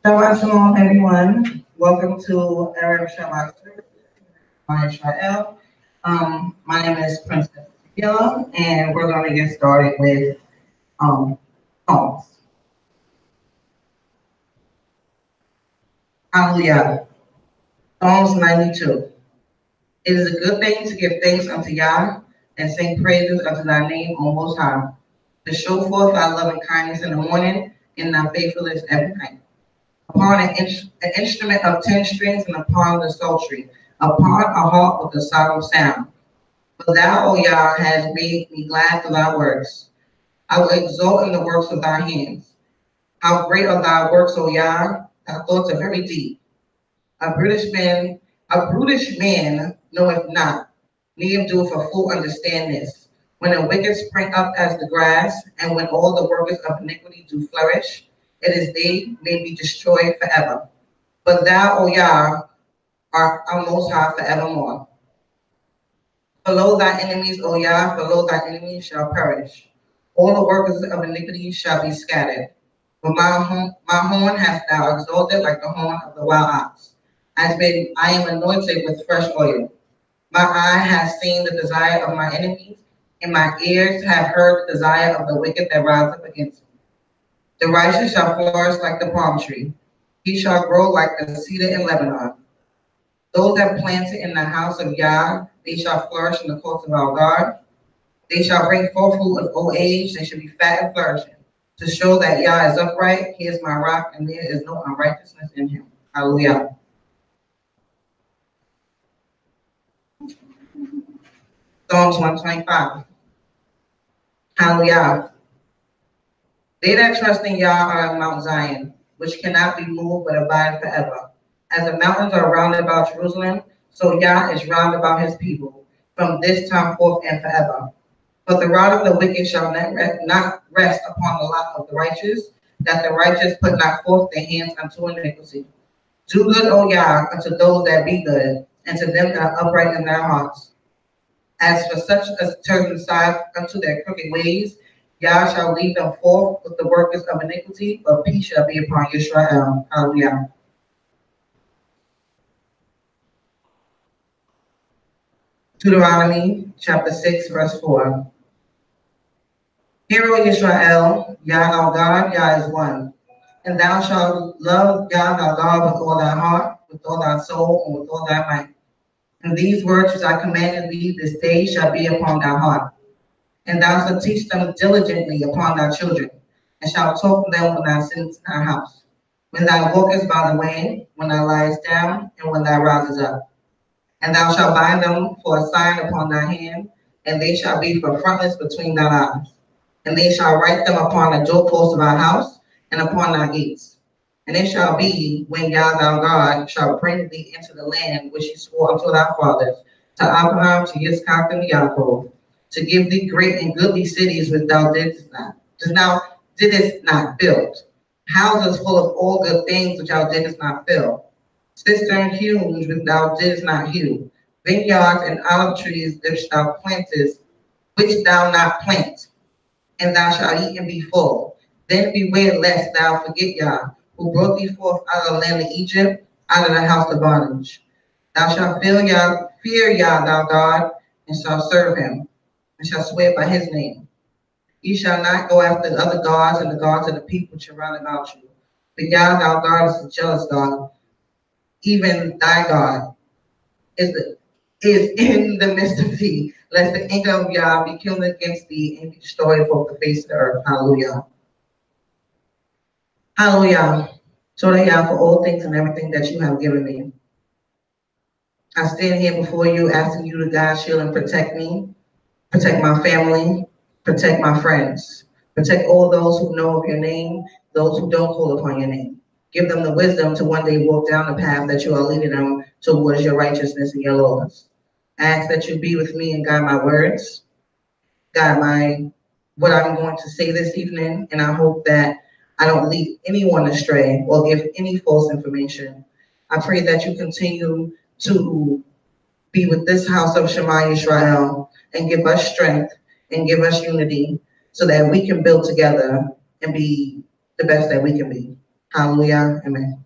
Shabbat Shalom, everyone. Welcome to Erev Shabbat by Israel. My name is Princess Tequila, and we're going to get started with um, Psalms. Hallelujah. Psalms 92. It is a good thing to give thanks unto Yah and sing praises unto thy name, O Most High, to show forth thy loving kindness in the morning and thy faithfulness every night. Upon an instrument of 10 strings and upon the psaltery, upon a harp with a solemn sound. For thou, O Yah, hast made me glad for thy works. I will exult in the works of thy hands. How great are thy works, O Yah, thy thoughts are very deep. A brutish man, a brutish man knoweth not, neither doeth a fool understand this. When the wicked spring up as the grass, and when all the workers of iniquity do flourish, it is they may be destroyed forever. But thou, O Yah, art our most high forevermore. Below thy enemies, O Yah, below thy enemies shall perish. All the workers of iniquity shall be scattered. But my horn hast thou exalted like the horn of the wild ox. I am anointed with fresh oil. My eye has seen the desire of my enemies, and my ears have heard the desire of the wicked that rise up against me. The righteous shall flourish like the palm tree. He shall grow like the cedar in Lebanon. Those that planted in the house of Yah, they shall flourish in the courts of our God. They shall bring forth fruit of old age. They shall be fat and flourishing. To show that Yah is upright, he is my rock, and there is no unrighteousness in him. Hallelujah. Psalms 125. Hallelujah. They that trust in Yah are in Mount Zion, which cannot be moved but abide forever. As the mountains are round about Jerusalem, so Yah is round about his people, from this time forth and forever. But the rod of the wicked shall not rest upon the lot of the righteous, that the righteous put not forth their hands unto iniquity. Do good, O Yah, unto those that be good, and to them that are upright in their hearts. As for such as turn aside unto their crooked ways, Yah shall lead them forth with the workers of iniquity, but peace shall be upon Israel. Hallelujah. Deuteronomy chapter 6, verse 4. Hear, O Israel, Yah our God, Yah is one. And thou shalt love Yah thy God with all thy heart, with all thy soul, and with all thy might. And these words which I commanded thee this day shall be upon thy heart. And thou shalt teach them diligently upon thy children, and shalt talk to them when thou sittest in thy house, when thou walkest by the way, when thou liest down, and when thou risest up. And thou shalt bind them for a sign upon thy hand, and they shall be for frontlets between thine eyes. And they shall write them upon the doorposts of thy house, and upon thy gates. And it shall be, when Yah thy God shall bring thee into the land which he swore unto thy fathers, to Abraham, to Yitzchak, and to Yaakov, to give thee great and goodly cities which thou didst not build, houses full of all good things which thou didst not fill, cisterns hewn which thou didst not hew, vineyards and olive trees which thou not plant, and thou shalt eat and be full. Then beware lest thou forget Yah, who brought thee forth out of the land of Egypt, out of the house of bondage. Thou shalt fear Yah thy God, and shalt serve him, and shalt swear by his name. Ye shall not go after the other gods and the gods of the people which are round about you. For Yah thy God is a jealous God, even thy God is, is in the midst of thee, lest the anger of Yah be kindled against thee and be destroyed from the face of the earth. Hallelujah. Hallelujah. So that Yah for all things and everything that you have given me. I stand here before you asking you to guide, shield, and protect me, protect my family, protect my friends, protect all those who know of your name, those who don't call upon your name. Give them the wisdom to one day walk down the path that you are leading them towards your righteousness and your laws. I ask that you be with me and guide my words, guide what I'm going to say this evening, and I hope that I don't lead anyone astray or give any false information. I pray that you continue to be with this house of Shema Israel and give us strength and give us unity so that we can build together and be the best that we can be. Hallelujah. Amen.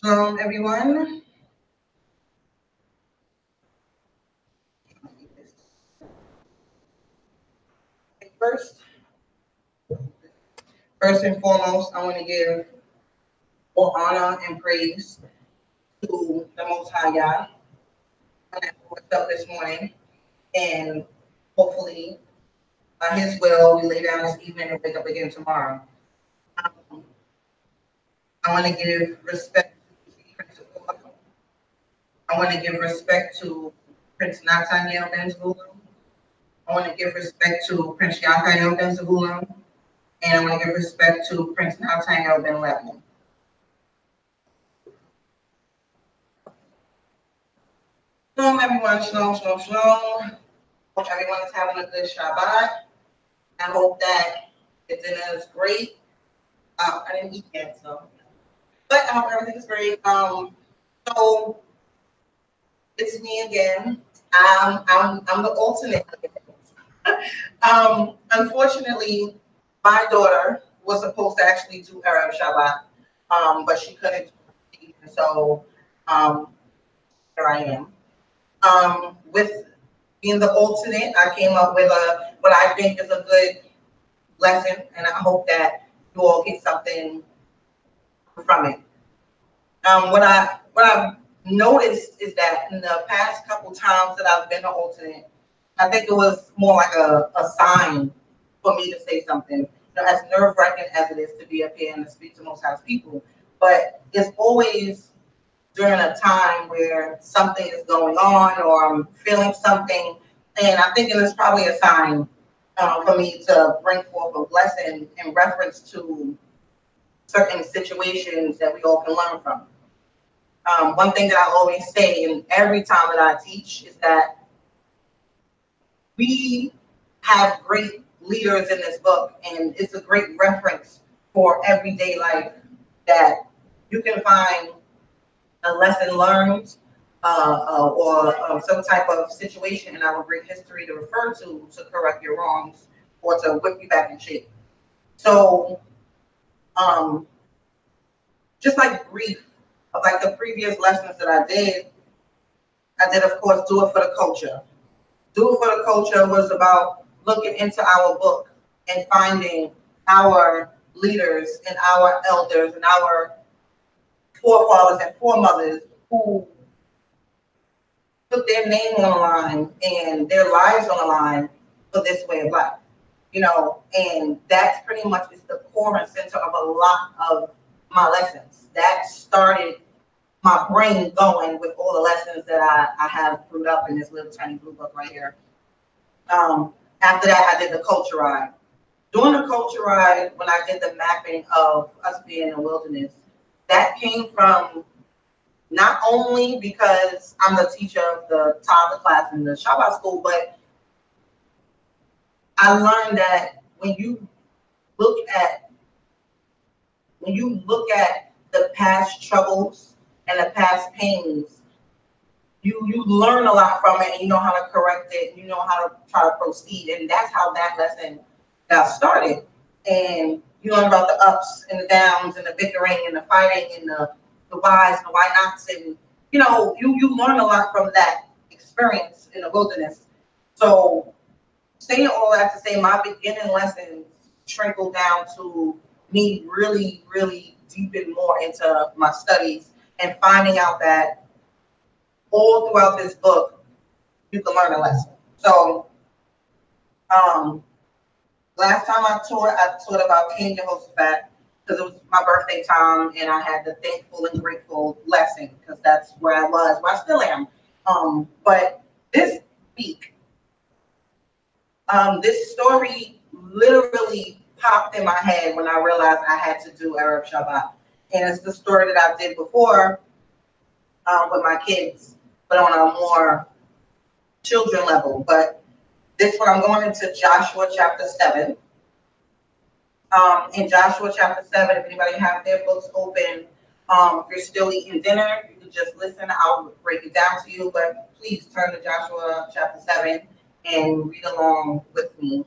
Shalom, everyone. First, first and foremost, I want to give all honor and praise to the Most High Yah that woke us up this morning, and hopefully, by His will, we lay down this evening and wake up again tomorrow. Um, I want to give respect to Prince of I want to give respect to Prince Nathaniel Ben Zebulun. I want to give respect to Prince Yaakov Ben Zebulun, and I want to give respect to Prince Nathaniel Ben Lebanon. Shalom, everyone. Shalom, shalom, shalom. Hope everyone is having a good Shabbat. I hope that the dinner is great. I didn't eat yet, but I hope everything is great. So it's me again. I'm the alternate. Unfortunately, my daughter was supposed to actually do Erev Shabbat, but she couldn't. So here I am. With being the alternate, I came up with what I think is a good lesson, and I hope that you all get something from it. What I've noticed is that in the past couple times that I've been an alternate, I think it was more like a sign for me to say something. You know, as nerve-wracking as it is to be up here and to speak to Most High's people, but it's always during a time where something is going on or I'm feeling something, and I'm thinking it's probably a sign for me to bring forth a lesson in reference to certain situations that we all can learn from. One thing that I always say, and every time that I teach, is that we have great leaders in this book, and it's a great reference for everyday life that you can find a lesson learned or some type of situation in our great history to refer to correct your wrongs or to whip you back in shape. So, just like grief, like the previous lessons that I did, of course, Do It for the Culture. Do It for the Culture was about looking into our book and finding our leaders and our elders and our forefathers and foremothers who put their name on the line and their lives on the line for this way of life. You know, and that's pretty much is the core and center of a lot of my lessons. That started my brain going with all the lessons that I have brewed up in this little tiny blue book right here. After that, I did the culture ride. During the culture ride, when I did the mapping of us being in the wilderness, that came from not only because I'm the teacher of the toddler class in the Shabbat school, but I learned that when you look at the past troubles and the past pains, you learn a lot from it, and you know how to correct it, you know how to try to proceed, and that's how that lesson got started. And you learn about the ups and the downs and the bickering and the fighting and the whys and the why nots, and you know you learn a lot from that experience in the wilderness. So saying all that to say, my beginning lessons trickle down to me really, really deeping more into my studies and finding out that all throughout this book, you can learn a lesson. So, last time I taught about King Jehoshaphat because it was my birthday time and I had the thankful and grateful lesson because that's where I was, where I still am. But this week, this story literally popped in my head when I realized I had to do Erev Shabbat. And it's the story that I did before with my kids, but on a more children level. But this one, I'm going into Joshua chapter 7. In Joshua chapter 7, if anybody have their books open, if you're still eating dinner, you can just listen. I'll break it down to you, but please turn to Joshua chapter 7 and read along with me.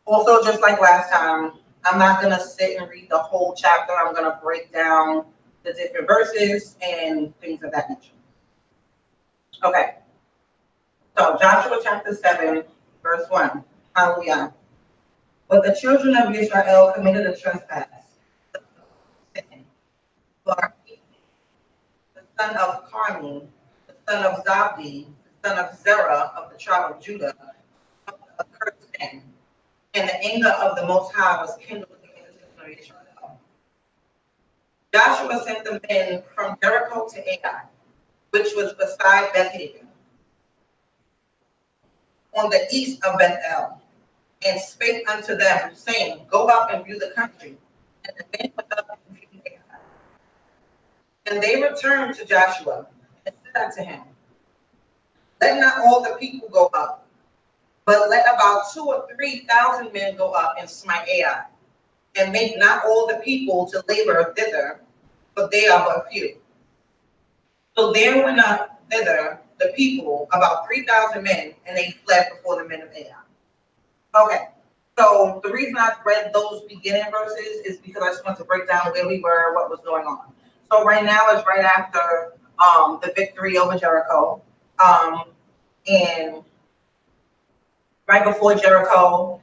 Also, just like last time, I'm not going to sit and read the whole chapter. I'm going to break down the different verses and things of that nature. Okay. So Joshua chapter 7, verse 1. Hallelujah. But the children of Israel committed a trespass. For the son of Carmi, the son of Zabdi, the son of Zerah of the tribe of Judah, a cursed man, and the anger of the Most High was kindled against the children of Israel. Joshua sent the men from Jericho to Ai, which was beside Bethel, on the east of Bethel, and spake unto them, saying, Go up and view the country. And the men went up and viewed Ai. And they returned to Joshua and said unto him, Let not all the people go up, but let about 2,000 or 3,000 men go up and smite Ai, and make not all the people to labor thither, for they are but few. So there went up thither the people, about 3,000 men, and they fled before the men of Ai. Okay, so the reason I read those beginning verses is because I just want to break down where we were, what was going on. So right now is right after the victory over Jericho, and right before Jericho,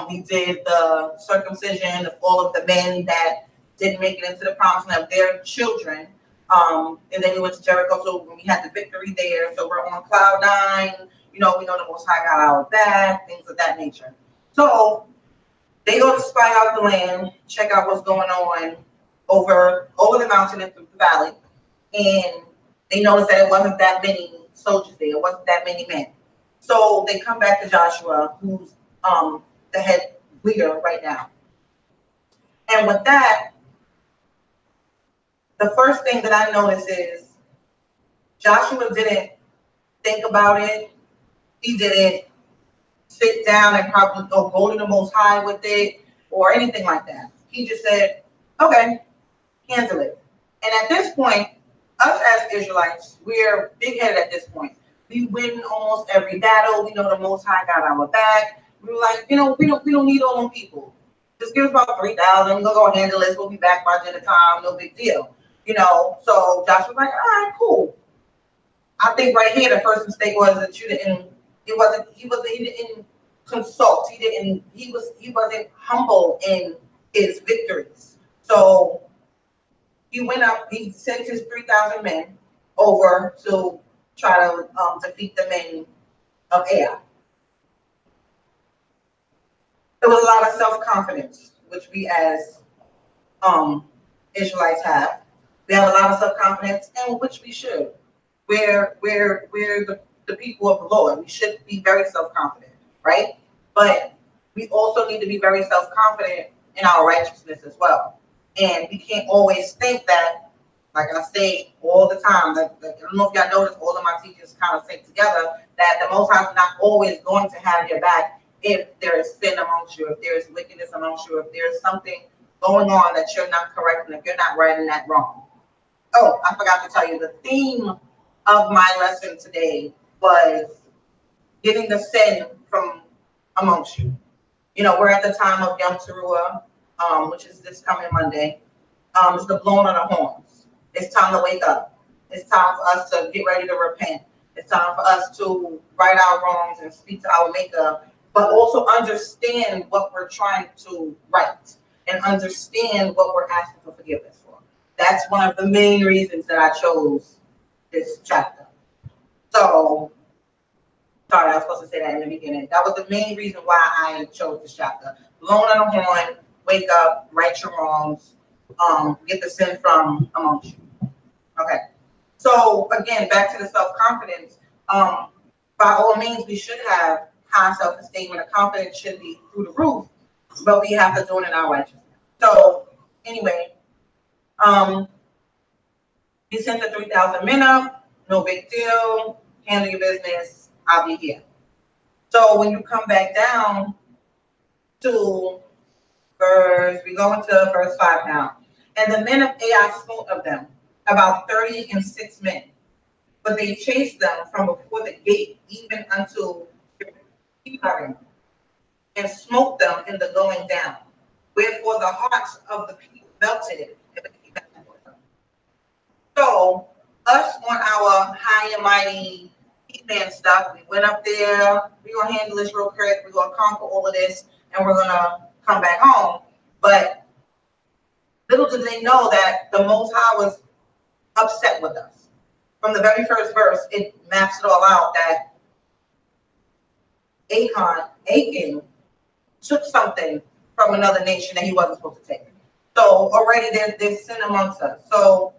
we did the circumcision of all of the men that didn't make it into the promised land of their children. And then we went to Jericho, so we had the victory there. So we're on cloud 9. We know the Most High got our back, things of that nature. So they go to spy out the land, check out what's going on over the mountain and through the valley. And they noticed that it wasn't that many soldiers there. It wasn't that many men. So they come back to Joshua, who's the head leader right now. And with that, the first thing that I noticed is Joshua didn't think about it. He didn't sit down and probably go to the Most High with it or anything like that. He just said, okay, handle it. And at this point, us as Israelites, we're big-headed at this point. We win almost every battle. We know the Most High got our back. We were like, we don't need all them people. Just give us about 3,000. We'll go handle this. We'll be back by dinner time. No big deal. So Joshua's like, all right, cool. I think right here the first mistake was that he didn't consult. He wasn't humble in his victories. So he went up, he sent his 3,000 men over to try to defeat the men of Ai. There was a lot of self-confidence, which we as Israelites have. We have a lot of self-confidence, and which we should. We're the people of the Lord. We should be very self-confident, right? But we also need to be very self-confident in our righteousness as well. And we can't always think that, like I say all the time, I don't know if y'all notice, all of my teachers kind of say together that the Most High is not always going to have your back if there is sin amongst you, if there is wickedness amongst you, if there is something going on that you're not correcting, if you're not right and that wrong. Oh, I forgot to tell you, the theme of my lesson today was getting the sin from amongst you. We're at the time of Yom Teruah, which is this coming Monday. It's the blowing of the horns. It's time to wake up. It's time for us to get ready to repent. It's time for us to right our wrongs and speak to our Maker, but also understand what we're trying to right and understand what we're asking for forgiveness for. That's one of the main reasons that I chose this chapter. So, sorry, I was supposed to say that in the beginning. That was the main reason why I chose this chapter. Blowing on the horn, wake up, right your wrongs, get the sin from amongst you. Okay. So again, back to the self-confidence. By all means, we should have high self-esteem, and the confidence should be through the roof, but we have to do it in our righteousness. So anyway, he sent the 3,000 men up. No big deal. Handle your business. I'll be here. So when you come back down to we go into verse 5 now. And the men of Ai smote of them, about 36 men. but they chased them from before the gate, even unto Ephraim, and smote them in the going down. Wherefore the hearts of the people melted. So us on our high and mighty man stuff, we went up there. We're gonna handle this real quick. We're gonna conquer all of this, and we're gonna come back home. But little did they know that the Most High was upset with us. From the very first verse, it maps it all out that Achan took something from another nation that he wasn't supposed to take. So already there's sin amongst us. So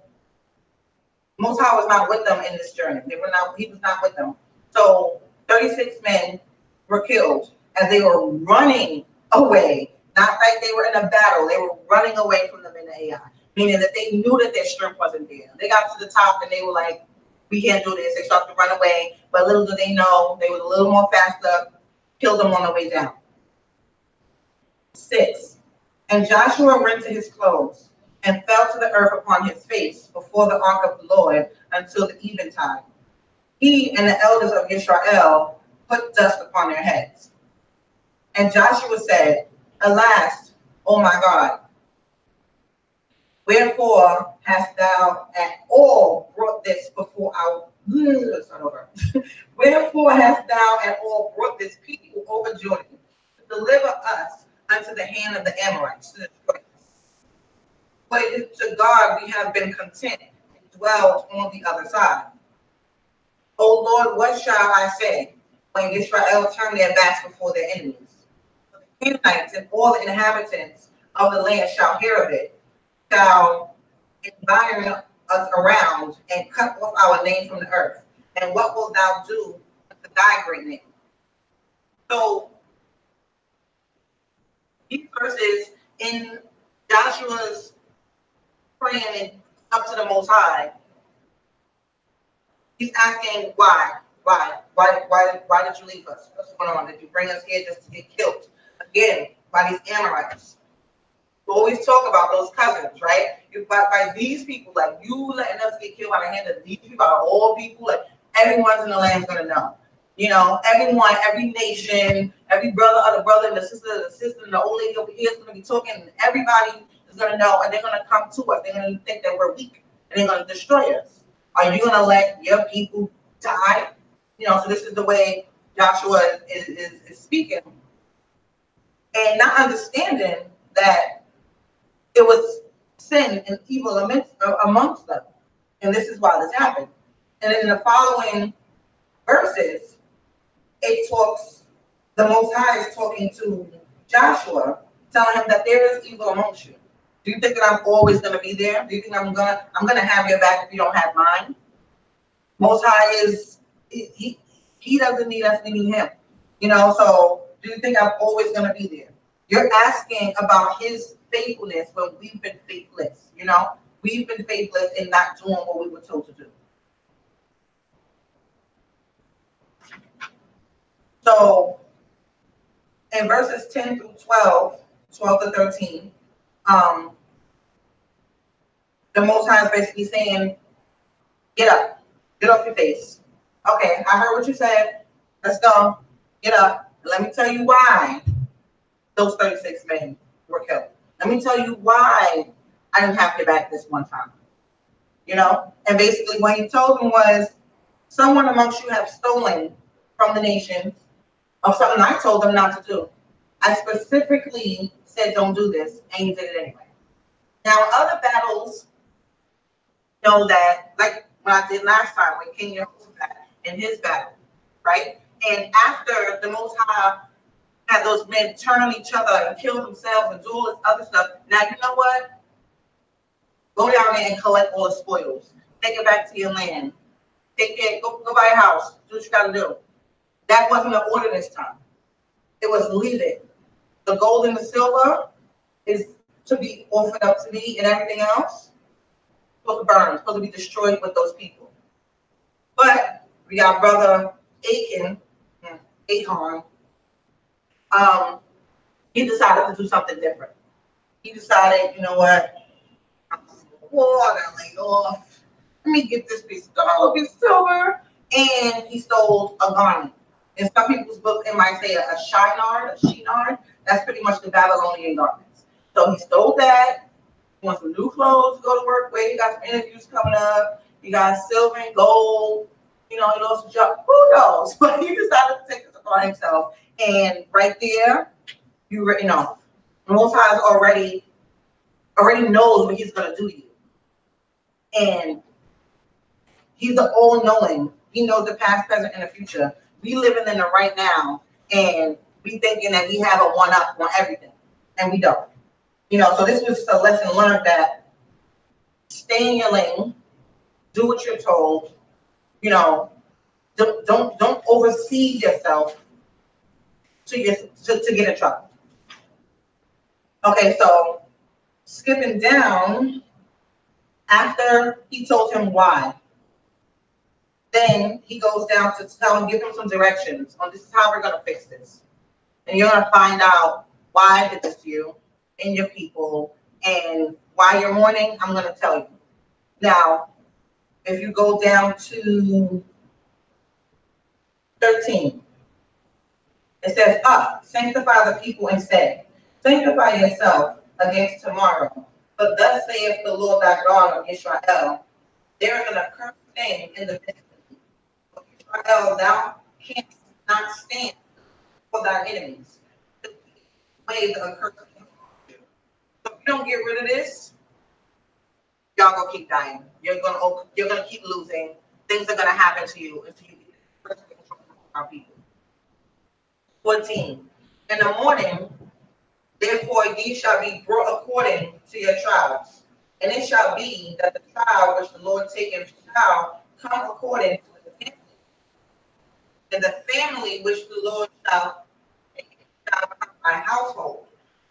Most High was not with them in this journey. He was not with them. So 36 men were killed as they were running away. Not like they were in a battle. They were running away from the men of Ai, meaning that they knew that their strength wasn't there. They got to the top and they were like, we can't do this. They started to run away. But little did they know, they were a little more faster, killed them on the way down. 6. And Joshua rent his clothes and fell to the earth upon his face before the ark of the Lord until the eventide. He and the elders of Israel put dust upon their heads. And Joshua said, Alas, O my God, wherefore hast thou at all brought this before our wherefore hast thou at all brought this people over Jordan to deliver us unto the hand of the Amorites to destroy us? But it is to God we have been content and dwelled on the other side. O Lord, what shall I say when Israel turn their backs before their enemies? For the Canaanites and all the inhabitants of the land shall hear of it, shall environ us around and cut off our name from the earth. And what wilt thou do to thy great name? So these verses in Joshua's praying up to the Most High, he's asking why did you leave us? What's going on? Did you bring us here just to get killed again by these Amorites? We always talk about those cousins, right? By these people, like you letting us get killed by the hand of these people, by all people, like everyone's in the land's gonna know. You know, everyone, every nation, every brother of the brother, and the sister, and the old lady over here is gonna be talking, and everybody is gonna know, and they're gonna come to us. They're gonna think that we're weak, and they're gonna destroy us. Are you gonna let your people die? You know, so this is the way Joshua is speaking, and not understanding that it was sin and evil amongst them. And this is why this happened. And in the following verses, it talks, the Most High is talking to Joshua, telling him that there is evil amongst you. Do you think that I'm always going to be there? Do you think I'm gonna have your back if you don't have mine? Most High is, he doesn't need us, we need him. You know, so do you think I'm always going to be there? You're asking about his faithfulness when we've been faithless. You know, we've been faithless in not doing what we were told to do. So in verses 10 through 12 to 13, the Most High is basically saying, get up, get off your face. Okay, I heard what you said. Let's go. Get up. Let me tell you why those 36 men were killed. Let me tell you why I didn't have your back this one time. You know? And basically what he told them was, someone amongst you have stolen from the nations of something I told them not to do. I specifically said don't do this, and you did it anyway. Now, other battles know that, like when I did last time with King Jehoshaphat in his battle, right? And after the Most High had those men turn on each other and kill themselves and do all this other stuff, now you know what? Go down there and collect all the spoils. Take it back to your land. Take it, go buy a house. Do what you gotta do. That wasn't the order this time. It was leave it. The gold and the silver is to be offered up to me, and everything else supposed to burn, supposed to be destroyed with those people. But we got brother Achan, he decided to do something different. He decided, you know what, I'm gonna lay off. let me get this piece of gold, piece of silver, and he stole a garment. In some people's book, it might say a shinard. That's pretty much the Babylonian garments. So he stole that. He wants some new clothes to go to work with. He got some interviews coming up. He got silver and gold. You know, he lost some job. Who knows? But he decided to take this upon himself. And right there, you know, the Most High already knows what he's going to do to you. And he's the all-knowing. He knows the past, present, and the future. We living in the right now, and we thinking that we have a one-up on everything, and we don't. You know, so this was a lesson learned that stay in your lane, do what you're told. You know, don't oversee yourself to get in trouble. Okay, so skipping down, after he told him why, then he goes down to tell him, give him some directions on this is how we're going to fix this. And you're going to find out why I did this to you and your people, and why you're mourning, I'm going to tell you. Now, if you go down to 13, it says, sanctify the people and say, sanctify yourself against tomorrow. But thus saith the Lord thy God of Israel, there is an accursed thing in the midst of Israel, thou canst not stand for thy enemies. Way the accursed thing. So if you don't get rid of this, y'all gonna keep dying. You're gonna keep losing. Things are gonna happen to you until you get our people. 14. In the morning, therefore ye shall be brought according to your tribes. And it shall be that the tribe which the Lord taketh shall come according to the family. And the family which the Lord shall take shall come by household.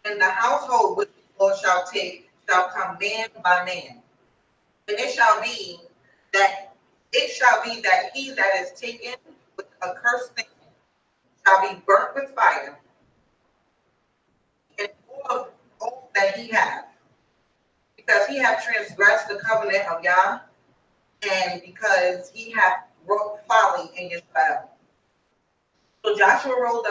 And the household which the Lord shall take shall come man by man. And it shall be that he that is taken with a cursed thing shall be burnt with fire, and all that he hath, because he hath transgressed the covenant of Yah, and because he hath wrought folly in Israel. So Joshua rose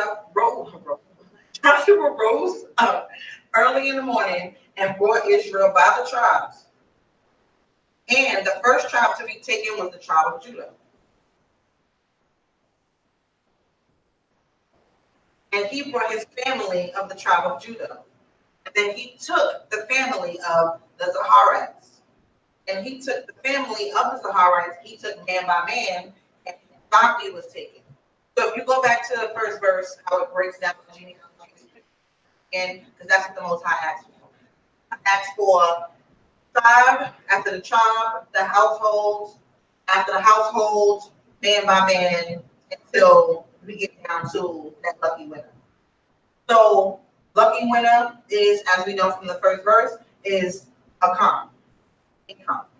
up early in the morning and brought Israel by the tribes. And the first tribe to be taken was the tribe of Judah. And he brought his family of the tribe of Judah. And then he took the family of the Zaharites. And he took the family of the Zaharites, he took man by man, and donkey was taken. So if you go back to the first verse, how it breaks down the genealogy, and because that's what the Most High asked for. Asked for tribe, after the tribe, the households, after the households, man by man, until we get down to that lucky winner. So lucky winner is, as we know from the first verse, is Achan.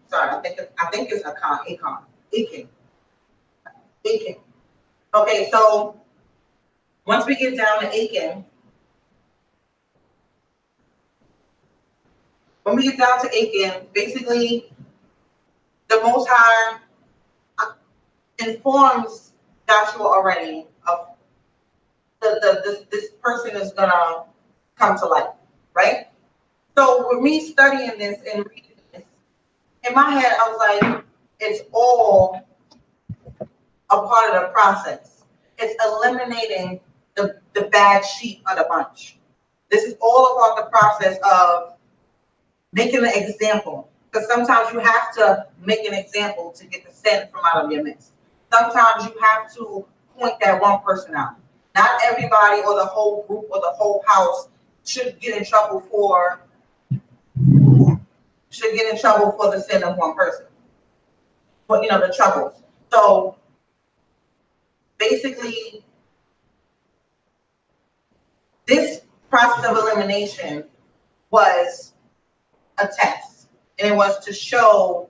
Sorry, I think it's Achan. Okay, so once we get down to Achan, basically the Most High informs Joshua already of this person is gonna come to life, right? So with me studying this and reading this, in my head I was like, it's all a part of the process. It's eliminating the bad sheep of the bunch. This is all about the process of making an example. Because sometimes you have to make an example to get the sin from out of your midst. Sometimes you have to point that one person out. Not everybody or the whole group or the whole house should get in trouble for the sin of one person. But the troubles. So basically, this process of elimination was a test, and it was to show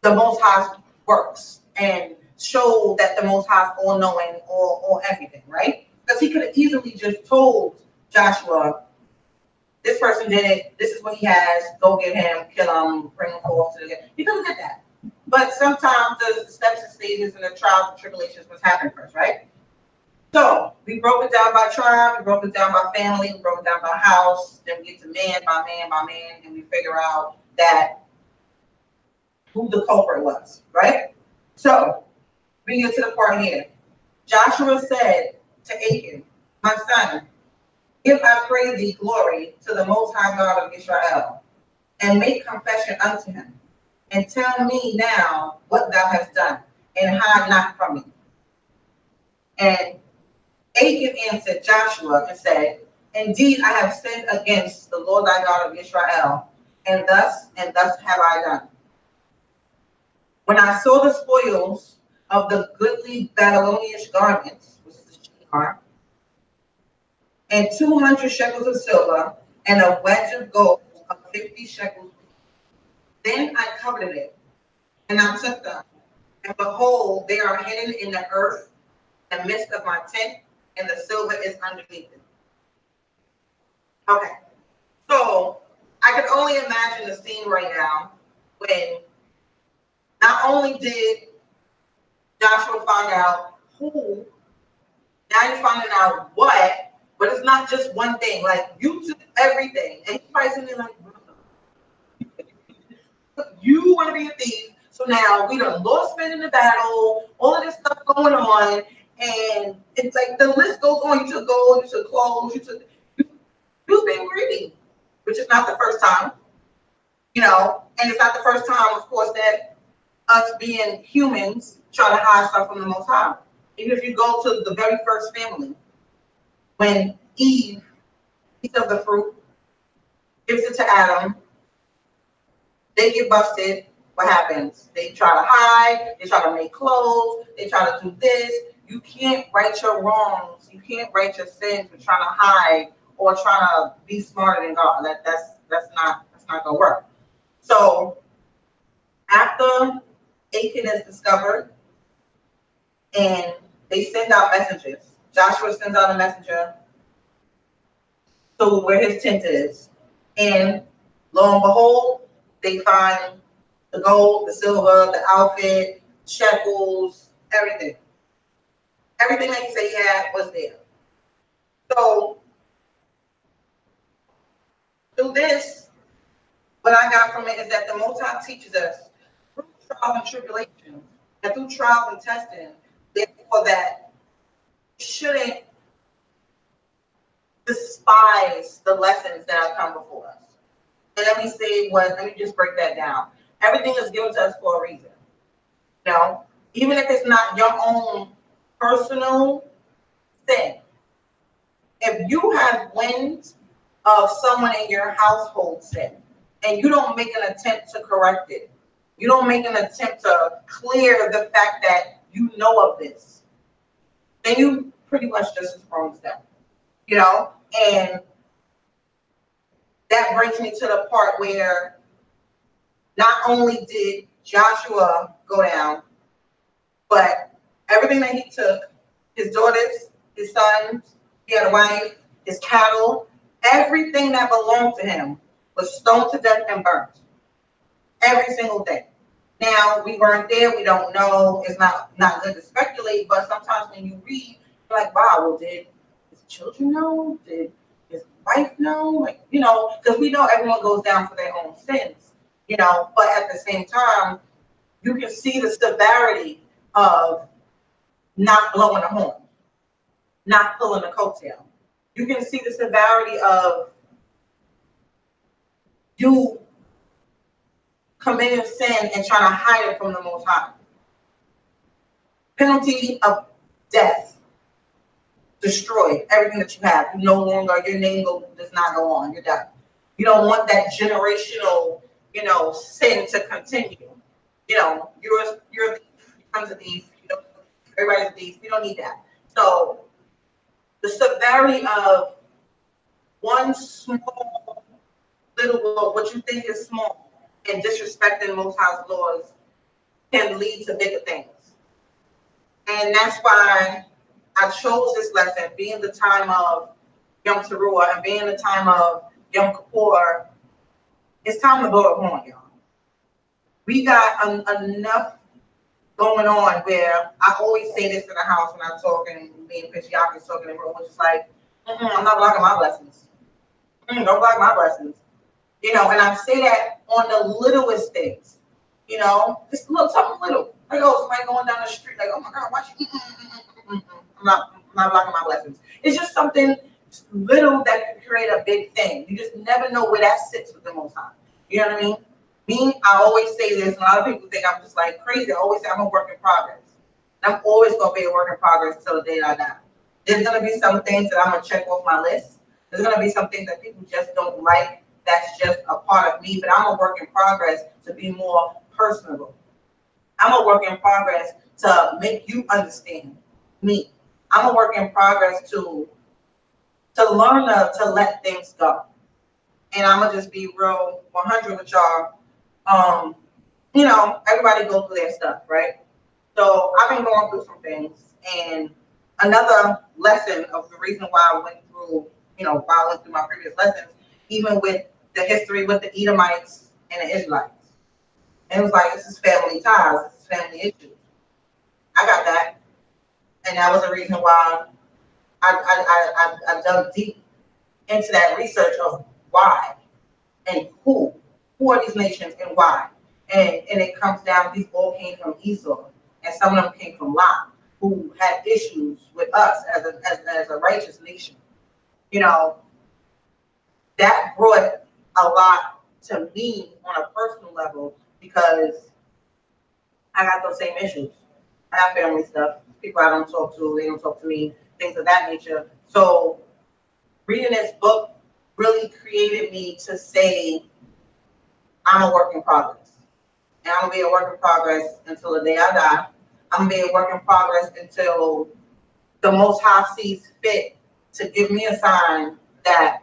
the Most High's works and show that the Most High's all-knowing or everything, right? Because he could have easily just told Joshua this person did it. This is what he has. Go get him, kill him, bring him forth to the. He doesn't get that. But sometimes the steps and stages and the trials and tribulations must happen first, right? So we broke it down by tribe, we broke it down by family, we broke it down by house, then we get to man by man by man, and we figure out that who the culprit was, right? So we get to the part here. Joshua said to Achan, my son, give, I pray thee, glory to the Most High God of Israel, and make confession unto him, and tell me now what thou hast done, and hide not from me. And Achan answered Joshua and said, indeed, I have sinned against the Lord thy God of Israel, and thus have I done. When I saw the spoils of the goodly Babylonian garments, which is the shinar, and 200 shekels of silver, and a wedge of gold of 50 shekels, then I coveted it, and I took them, and behold, they are hidden in the earth, in the midst of my tent, and the silver is underneath it. Okay, so I can only imagine the scene right now when not only did Joshua find out who, now you're finding out what, but it's not just one thing. Like, you took everything, and he's probably sitting there like, you want to be a thief, so now we done lost men in the battle, all of this stuff going on, and it's like the list goes on. You took gold, you took clothes, you was being greedy, which is not the first time, and it's not the first time, of course, that us being humans try to hide stuff from the Most High. Even if you go to the very first family, when Eve eats of the fruit, gives it to Adam, they get busted. What happens? They try to hide, they try to make clothes, they try to do this. You can't right your wrongs, you can't right your sins for trying to hide or trying to be smarter than God. That's not gonna work. So after Achan is discovered and they send out messengers, Joshua sends out a messenger to where his tent is, and lo and behold, they find the gold, the silver, the outfit, shekels, everything. Everything that he said he had was there. So through this, what I got from it is that the Most High teaches us through trials and tribulations and through trials and testing, therefore that we shouldn't despise the lessons that have come before us. And let me just break that down. Everything is given to us for a reason. Even if it's not your own personal thing. If you have wind of someone in your household sin, and you don't make an attempt to correct it, you don't make an attempt to clear the fact that you know of this, then you pretty much just expose them, and that brings me to the part where not only did Joshua go down, but everything that he took, his daughters, his sons, he had a wife, his cattle, everything that belonged to him was stoned to death and burnt. Every single thing. Now, we weren't there, we don't know, it's not good to speculate, but sometimes when you read, you're like, wow, well, did his children know? Did his wife know? Because we know everyone goes down for their own sins, but at the same time, you can see the severity of not blowing a horn, not pulling a coattail. You can see the severity of you committing sin and trying to hide it from the Most High. Penalty of death, destroyed everything that you have. You no longer, your name does not go on. You're done. You don't want that generational, sin to continue. You're a thief, becomes a thief. Everybody's a thief. We don't need that. So the severity of one small little what you think is small and disrespecting Most High's laws can lead to bigger things. And that's why I chose this lesson, being the time of Yom Teruah and being the time of Yom Kippur, it's time to blow the horn, y'all. We got enough going on where I always say this in the house when I'm talking, me and Patriarch is talking in the room, which is like, I'm not blocking my blessings. Don't block my blessings. You know, and I say that on the littlest things. You know, just something little. Like, oh, somebody going down the street, like, oh my God, watch you. I'm not blocking my blessings. It's just something little that can create a big thing. You just never know where that sits with the Most High. You know what I mean? Me, I always say this, and a lot of people think I'm just like crazy. I always say I'm a work in progress. I'm always going to be a work in progress until the day I die. There's going to be some things that I'm going to check off my list. There's going to be some things that people just don't like. That's just a part of me, but I'm a work in progress to be more personable. I'm a work in progress to make you understand me. I'm a work in progress to learn to let things go. And I'm going to just be real 100 with y'all. You know, everybody goes through their stuff, right? So I've been going through some things, and another lesson of the reason why I went through, my previous lessons, even with the history with the Edomites and the Israelites. And it was like, this is family ties, this is family issues. I got that. And that was the reason why I dug deep into that research of why and who are these nations and why. And it comes down, these all came from Esau, and some of them came from Lot, who had issues with us as a righteous nation. You know, that brought a lot to me on a personal level because I got those same issues. I have family stuff, people I don't talk to, they don't talk to me, things of that nature. So reading this book really created me to say, I'm a work in progress. And I'm going to be a work in progress until the day I die. I'm going to be a work in progress until the Most High sees fit to give me a sign that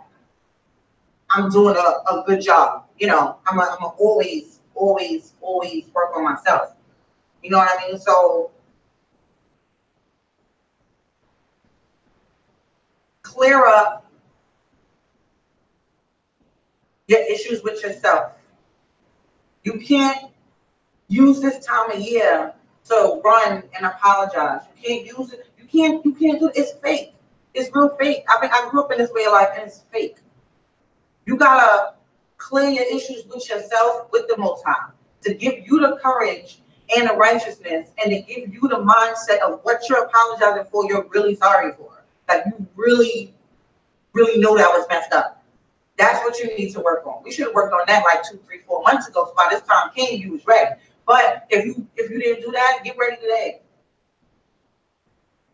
I'm doing a good job. You know, I'm always work on myself. You know what I mean? So clear up your issues with yourself. You can't use this time of year to run and apologize. You can't use it. You can't do it. It's fake. It's real fake. I grew up in this way of life, and it's fake. You gotta clear your issues with yourself, with the Most High, to give you the courage and the righteousness, and to give you the mindset of what you're apologizing for, you're really sorry for. Like, you really, really know that was messed up. That's what you need to work on. We should have worked on that like 2, 3, 4 months ago. So by this time came, you was ready. But if you didn't do that, get ready today.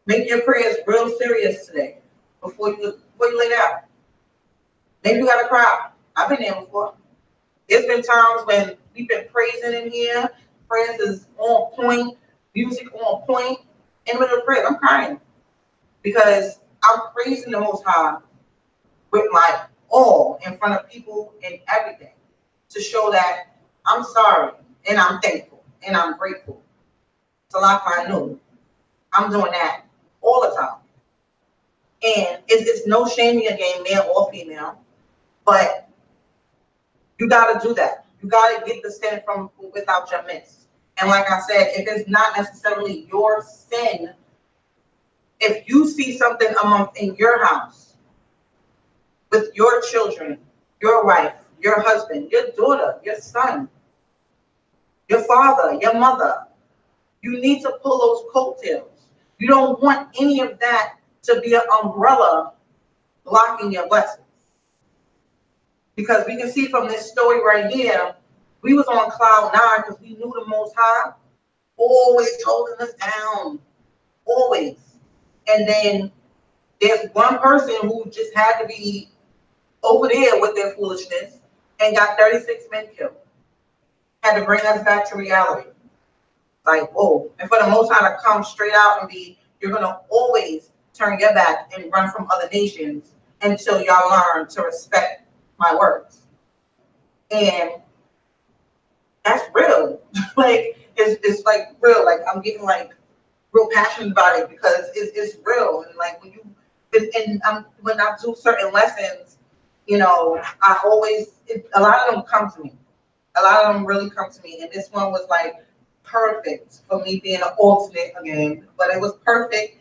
Make your prayers real serious today before you lay down. Maybe you gotta cry. I've been there before. There's been times when we've been praising in here. Prayers is on point, music on point. In the middle of prayers, I'm crying because I'm praising the Most High with my all in front of people and everything to show that I'm sorry and I'm thankful and I'm grateful. Salak I knew. I'm doing that all the time. And it's no shame in your game, male or female, but you gotta do that. You gotta get the sin from without your midst. And like I said, if it's not necessarily your sin, if you see something in your house with your children, your wife, your husband, your daughter, your son, your father, your mother, you need to pull those coattails. You don't want any of that to be an umbrella blocking your blessings. Because we can see from this story right here, we was on cloud 9 because we knew the Most High always holding us down, always. And then there's one person who just had to be over there with their foolishness and got 36 men killed. Had to bring us back to reality. Like, whoa. And for the Most High to come straight out and be, you're going to always turn your back and run from other nations until y'all learn to respect my words. And that's real. Like, it's like real. Like, I'm getting like real passionate about it because it's real. And like when I do certain lessons, a lot of them come to me. A lot of them really come to me. And this one was like perfect for me being an alternate again. But it was perfect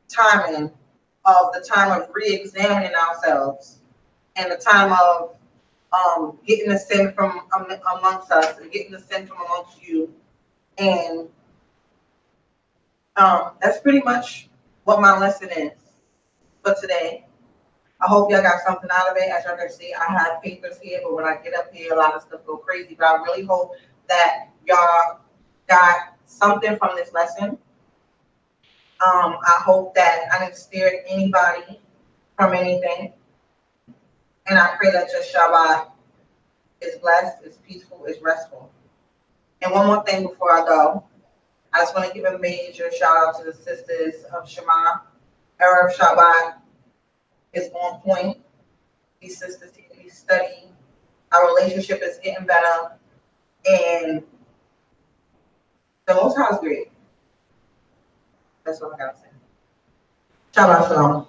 timing of the time of re-examining ourselves and the time of getting the sin from amongst us and getting the sin from amongst you. And that's pretty much what my lesson is for today. I hope y'all got something out of it. As y'all can see, I have papers here, but when I get up here, a lot of stuff go crazy. But I really hope that y'all got something from this lesson. I hope that I didn't scare anybody from anything. And I pray that your Shabbat is blessed, is peaceful, is restful. And one more thing before I go. I just want to give a major shout out to the sisters of Shema. Erev Shabbat is on point. These sisters need to be studying. Our relationship is getting better. And the Most High is great. That's what I got to say. Shabbat shalom.